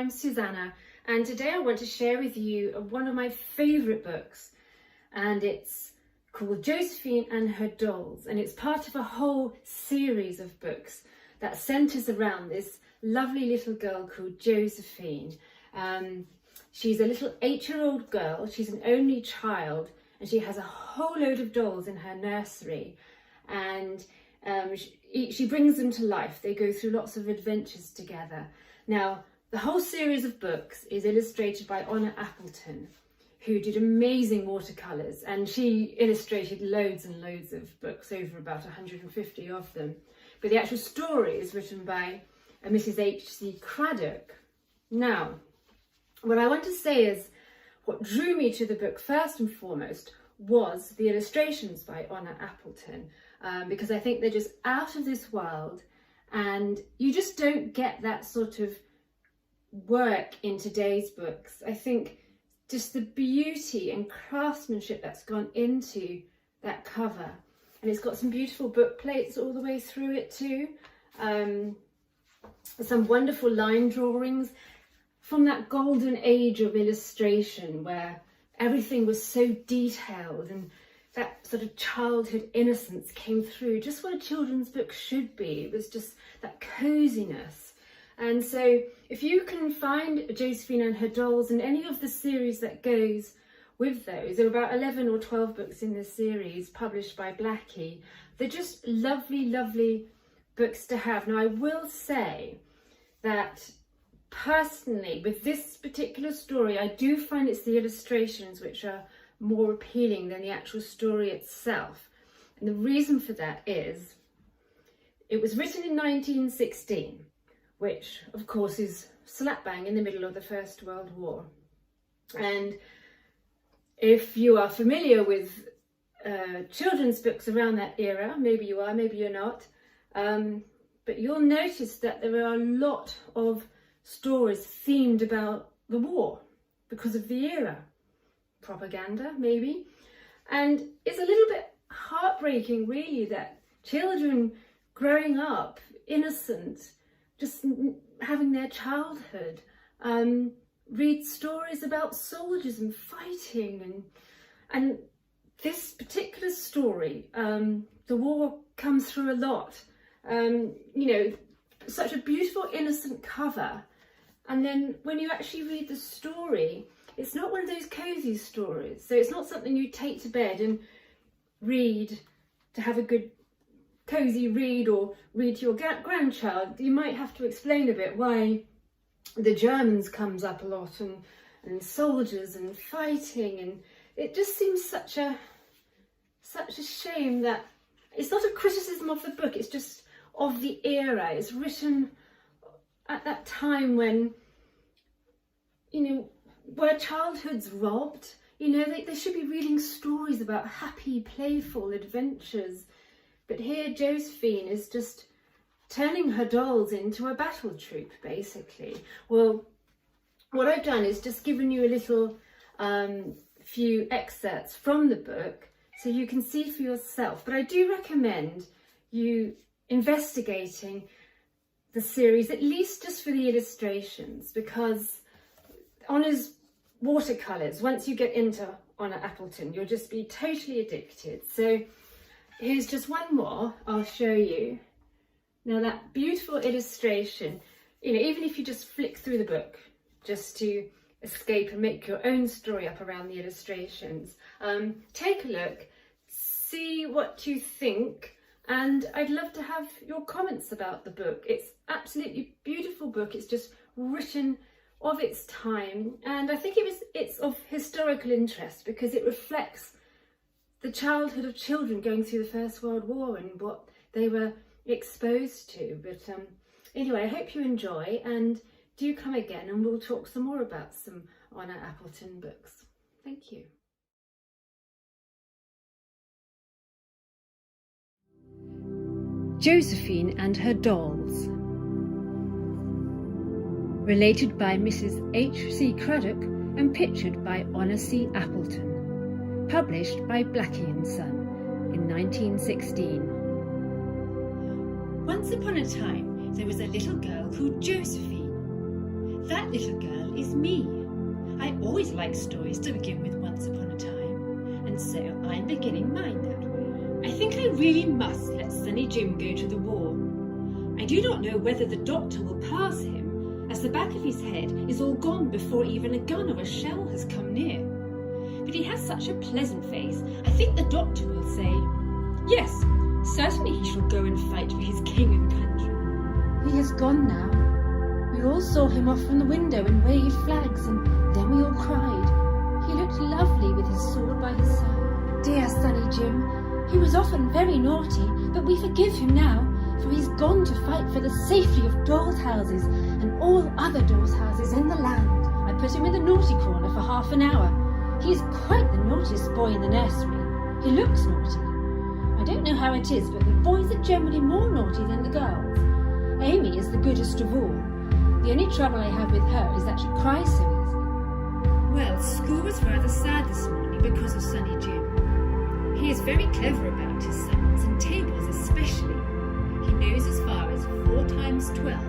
I'm Susanna, and today I want to share with you one of my favourite books, and it's called Josephine and Her Dolls, and it's part of a whole series of books that centres around this lovely little girl called Josephine. She's a little 8-year-old girl, she's an only child, and she has a whole load of dolls in her nursery, and she brings them to life. They go through lots of adventures together. Now, the whole series of books is illustrated by Appleton, who did amazing watercolours, and she illustrated loads and loads of books, over about 150 of them. But the actual story is written by Mrs. H.C. Craddock. Now, what I want to say is what drew me to the book first and foremost was the illustrations by Appleton, because I think they're just out of this world, and you just don't get that sort of work in today's books. I think just the beauty and craftsmanship that's gone into that cover, and it's got some beautiful book plates all the way through it too, some wonderful line drawings from that golden age of illustration where everything was so detailed and that sort of childhood innocence came through, just what a children's book should be. It was just that coziness. And so if you can find Josephine and Her Dolls and any of the series that goes with those, there are about 11 or 12 books in this series published by Blackie. They're just lovely, lovely books to have. Now, I will say that personally, with this particular story, I do find it's the illustrations which are more appealing than the actual story itself. And the reason for that is it was written in 1916, which of course is slap bang in the middle of the First World War. And if you are familiar with children's books around that era, maybe you are, maybe you're not, but you'll notice that there are a lot of stories themed about the war because of the era. Propaganda, maybe. And it's a little bit heartbreaking, really, that children growing up innocent, just having their childhood, read stories about soldiers and fighting, and this particular story, the war comes through a lot. You know, such a beautiful innocent cover, and then when you actually read the story, it's not one of those cozy stories, so it's not something you take to bed and read to have a good cozy read or read to your grandchild. You might have to explain a bit why the Germans comes up a lot, and soldiers and fighting, and it just seems such a shame that it's not a criticism of the book, it's just of the era. It's written at that time when, you know, where childhood's robbed. You know, they should be reading stories about happy, playful adventures. But here Josephine is just turning her dolls into a battle troop, basically. Well, what I've done is just given you a little few excerpts from the book so you can see for yourself. But I do recommend you investigating the series, at least just for the illustrations, because Honor's watercolours, once you get into Appleton, you'll just be totally addicted. So here's just one more I'll show you. Now, that beautiful illustration, you know, even if you just flick through the book just to escape and make your own story up around the illustrations, take a look, see what you think, and I'd love to have your comments about the book. It's absolutely beautiful book. It's just written of its time, and I think it's of historical interest because it reflects the childhood of children going through the First World War and what they were exposed to. But anyway, I hope you enjoy, and do come again and we'll talk some more about some Appleton books. Thank you. Josephine and Her Dolls. Related by Mrs. H.C. Craddock and pictured by Appleton. Published by Blackie & Son in 1916. Once upon a time, there was a little girl called Josephine. That little girl is me. I always like stories to begin with once upon a time, and so I'm beginning mine that way. I think I really must let Sonny Jim go to the war. I do not know whether the doctor will pass him, as the back of his head is all gone before even a gun or a shell has come near. But he has such a pleasant face, I think the doctor will say, yes, certainly he shall go and fight for his king and country. He has gone now. We all saw him off from the window and waved flags, and then we all cried. He looked lovely with his sword by his side. Dear Sonny Jim, he was often very naughty, but we forgive him now, for he's gone to fight for the safety of dolls' houses and all other dolls' houses in the land. I put him in the naughty corner for half an hour. He is quite the naughtiest boy in the nursery. He looks naughty. I don't know how it is, but the boys are generally more naughty than the girls. Amy is the goodest of all. The only trouble I have with her is that she cries so easily. Well, school was rather sad this morning because of Sonny Jim. He is very clever about his sums, and tables especially. He knows as far as 4 times 12,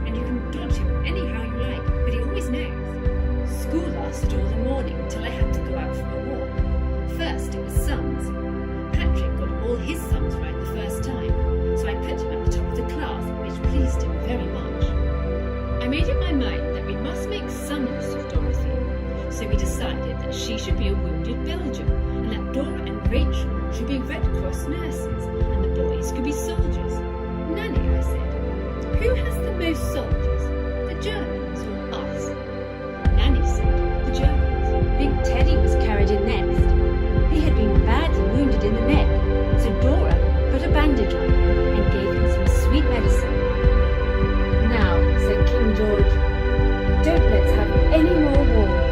and you can dodge him anyhow you like, but he always knows. School lasted all the morning until I had to go out for a walk. First it was sums. Patrick got all his sums right the first time, so I put him at the top of the class, which pleased him very much. I made up my mind that we must make some use of Dorothy, so we decided that she should be a wounded Belgian, and that Dora and Rachel should be Red Cross nurses, and the boys could be soldiers. Nanny, I said, who has the most soldiers, the Germans or us? Nanny said, the Germans. Big Teddy was carried in next. He had been badly wounded in the neck, so Dora put a bandage on him and gave him some sweet medicine. Now, said King George, don't let's have any more war.